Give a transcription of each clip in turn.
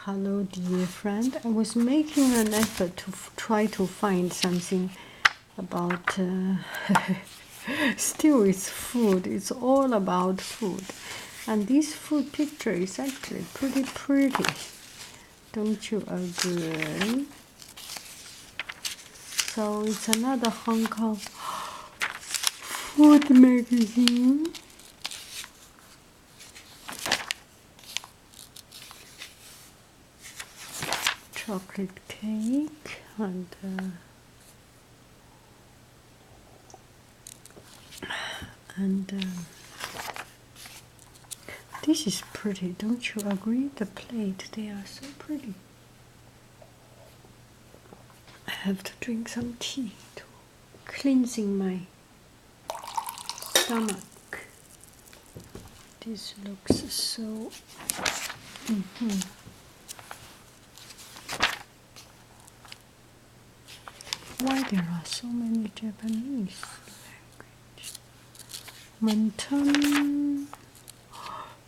Hello, dear friend. I was making an effort to try to find something about. Still, it's food. It's all about food, and this food picture is actually pretty pretty. Don't you agree? So it's another Hong Kong food magazine. Chocolate cake and this is pretty, don't you agree? The plate, they are so pretty. I have to drink some tea to cleansing my stomach. This looks so. Why there are so many Japanese language? Wonton,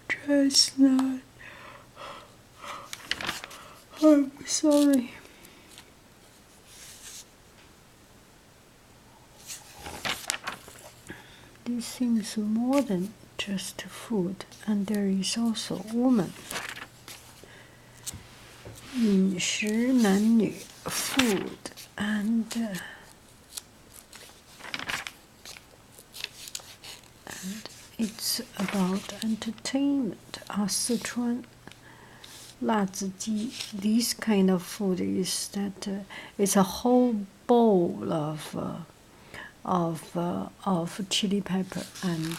chestnut. I'm sorry. This seems more than just food, and there is also woman. 饮食男女 food and it's about entertainment. Sichuan 辣子鸡, this kind of food is that it's a whole bowl of chili pepper and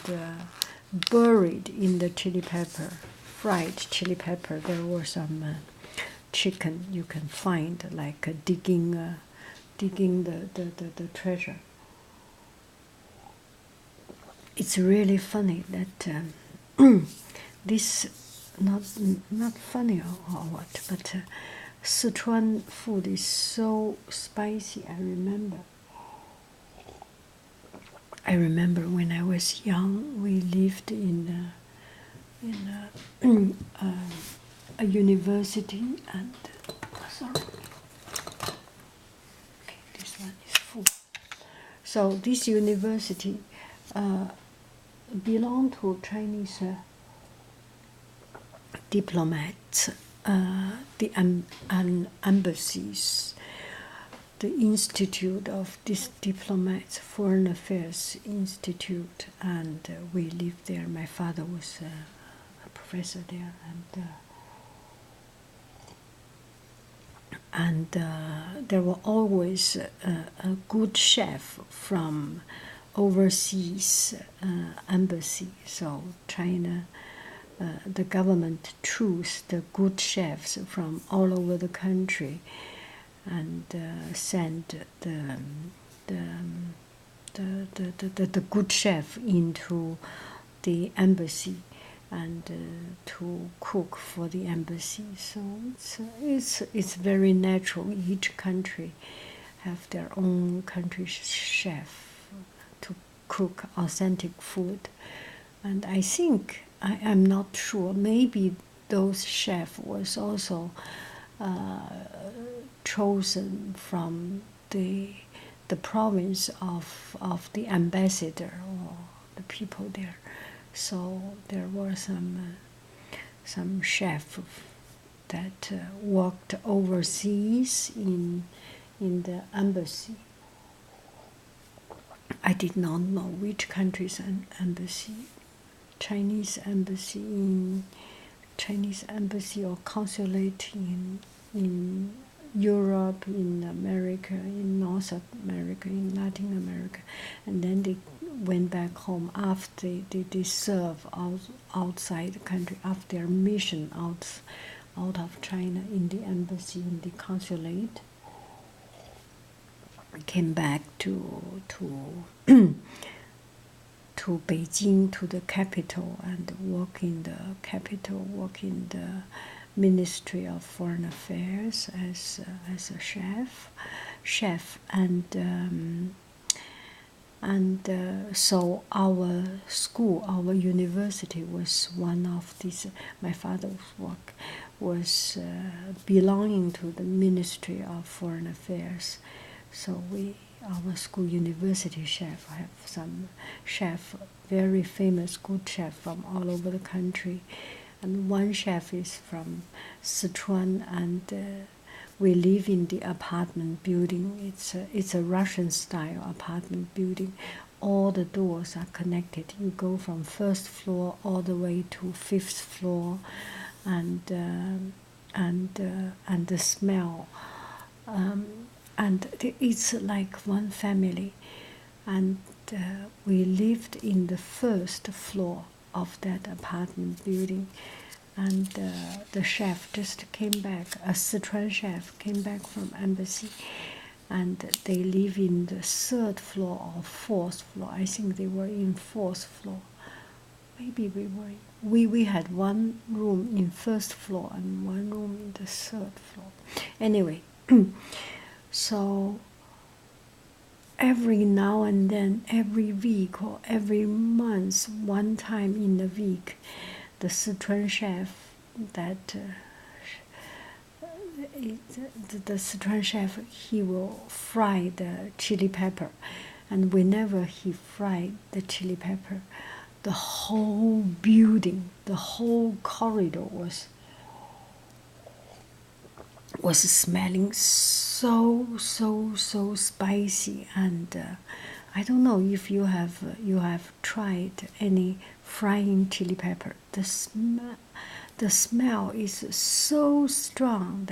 buried in the chili pepper, fried chili pepper. There was some chicken you can find, like digging the treasure. It's really funny that this not funny or what, but Sichuan food is so spicy. I remember when I was young, we lived in a university, and sorry, okay, this one is full. So this university belonged to Chinese diplomats, the embassies, the institute of this diplomats, Foreign Affairs Institute, and we lived there. My father was a professor there, and there were always a good chef from overseas embassy. So China, the government chose the good chefs from all over the country and sent the good chef into the embassy and to cook for the embassy. So it's very natural. Each country have their own country's chef to cook authentic food, and I think I'm not sure. Maybe those chef was also chosen from the province of the ambassador or the people there. So there were some chef that worked overseas in the embassy. I did not know which country's embassy. Chinese embassy or consulate in Europe, in America, in North America, in Latin America, and then they went back home after they serve outside the country, after their mission out of China in the embassy, in the consulate. Came back to Beijing, to the capital, and work in the capital, work in the Ministry of Foreign Affairs as a chef, and so our school, our university was one of these. My father's work was belonging to the Ministry of Foreign Affairs. So our school university chef have some chef, very famous good chef from all over the country, and one chef is from Sichuan, and we live in the apartment building. It's a Russian style apartment building. All the doors are connected. You go from first floor all the way to fifth floor, and the smell, and it's like one family. And we lived in the first floor of that apartment building, and the chef just came back. A Sichuan chef came back from embassy, and they live in the third floor or fourth floor. I think they were in fourth floor. Maybe we had one room in first floor and one room in the third floor. Anyway, so every now and then, every week or every month, one time in the week, the Sichuan chef that the Sichuan chef, he will fry the chili pepper, and whenever he fried the chili pepper, the whole building, the whole corridor was smelling so spicy. And I don't know if you have tried any frying chili pepper. The smell is so strong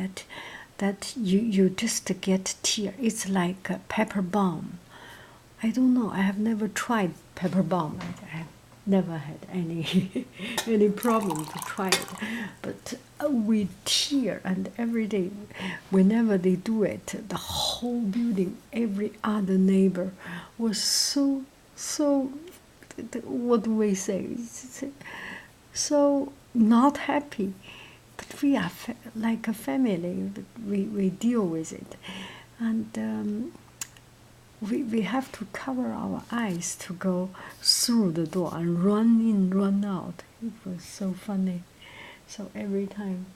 that you just get tear. It's like a pepper bomb. I don't know. I have never tried pepper bomb. I have never had any any problem to try it, but we tear, and every day, whenever they do it, the whole building, every other neighbor was so what do we say? So not happy. But we are like a family. We deal with it, and we have to cover our eyes to go through the door and run in, run out. It was so funny. So every time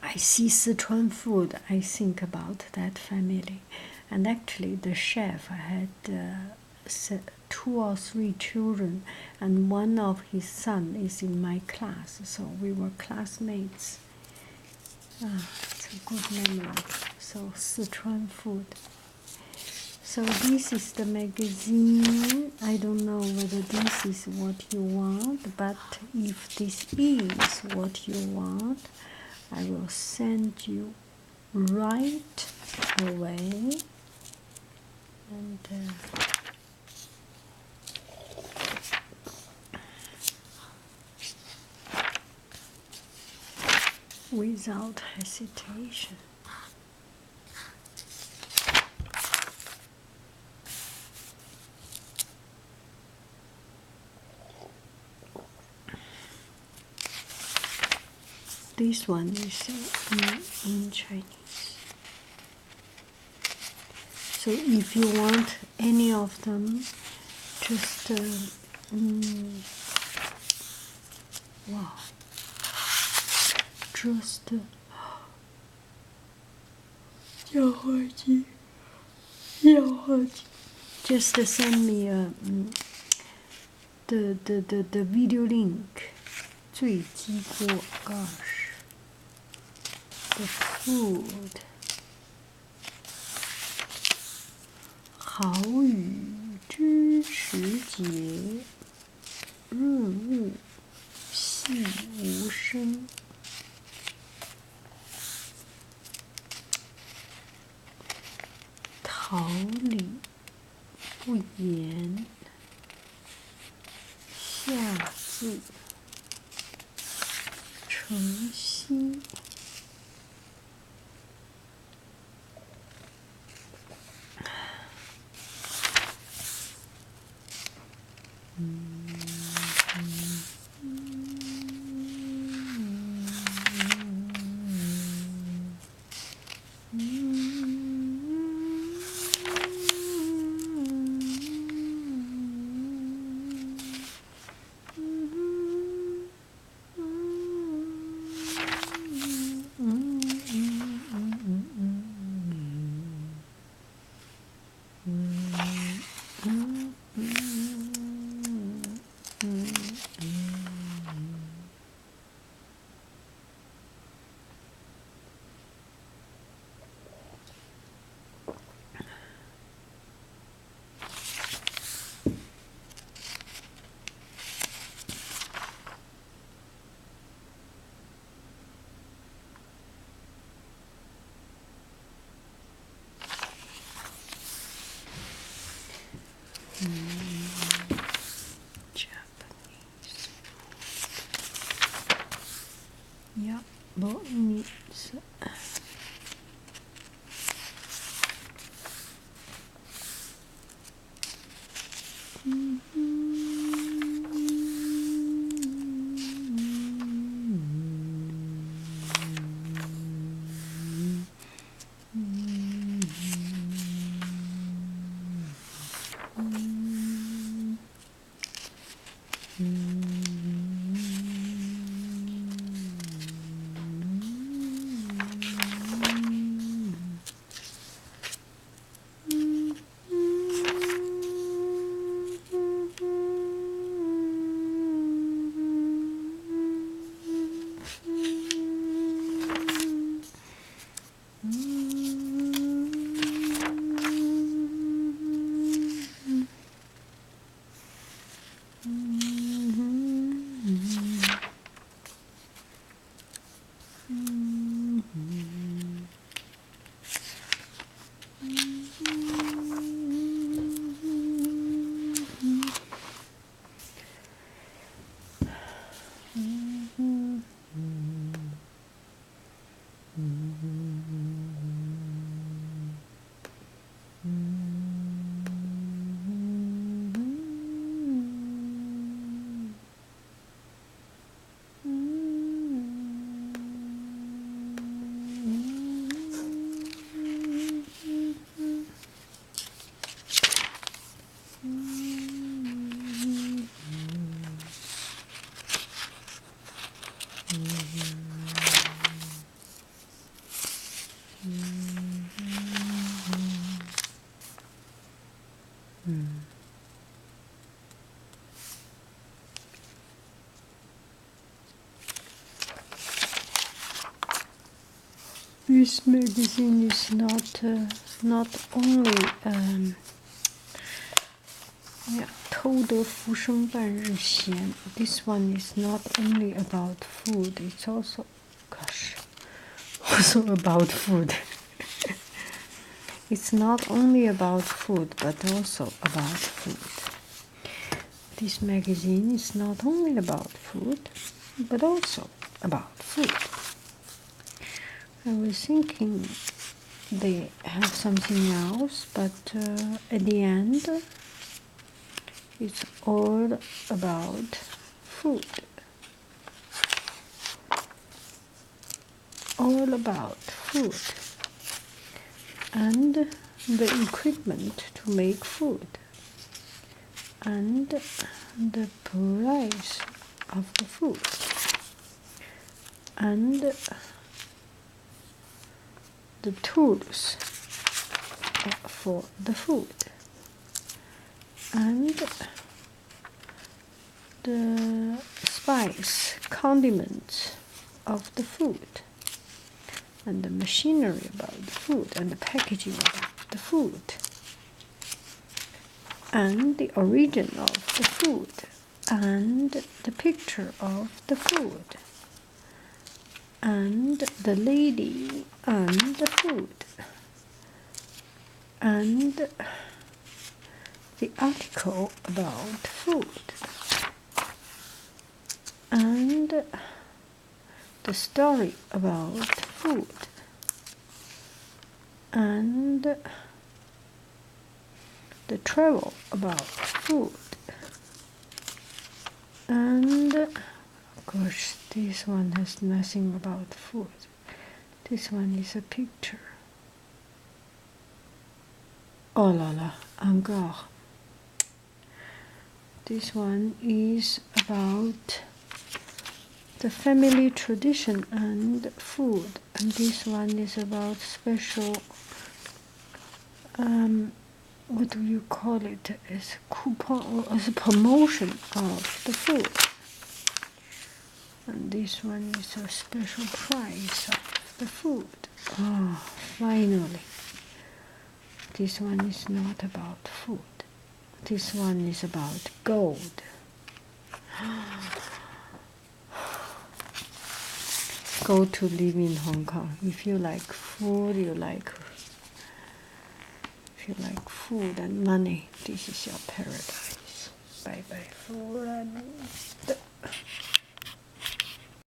I see Sichuan food, I think about that family. And actually, the chef had 2 or 3 children, and one of his son is in my class, so we were classmates. It's a good memory. So Sichuan food. So this is the magazine. I don't know whether this is what you want, but if this is what you want, I will send you right away. And without hesitation. This one is in Chinese. So if you want any of them, just wow, just 要花鸡，要花鸡。Just send me the video link. 醉鸡锅 gosh, the food. 好雨知时节，润物细无声。桃李不言，下自成蹊。Yeah, but needs. This magazine is not only 偷得浮生半日闲. This one is not only about food. It's also about food. It's not only about food, but also about food. This magazine is not only about food, but also about food. I was thinking they have something else, but at the end, it's all about food. All about food. And the equipment to make food. And the price of the food. And the tools for the food. And the spice, condiments of the food, and the machinery about the food, and the packaging about the food, and the origin of the food, and the picture of the food, and the lady and the food, and the article about food, and the story about food, and the travel about food, and of course this one has nothing about food. This one is a picture. Oh la la, encore. This one is about the family tradition and food, and this one is about special, what do you call it, as coupon or as a promotion of the food. And this one is a special price of the food. Oh, finally. This one is not about food. This one is about gold. Go to live in Hong Kong. If you like food, if you like food and money, this is your paradise. Bye bye food and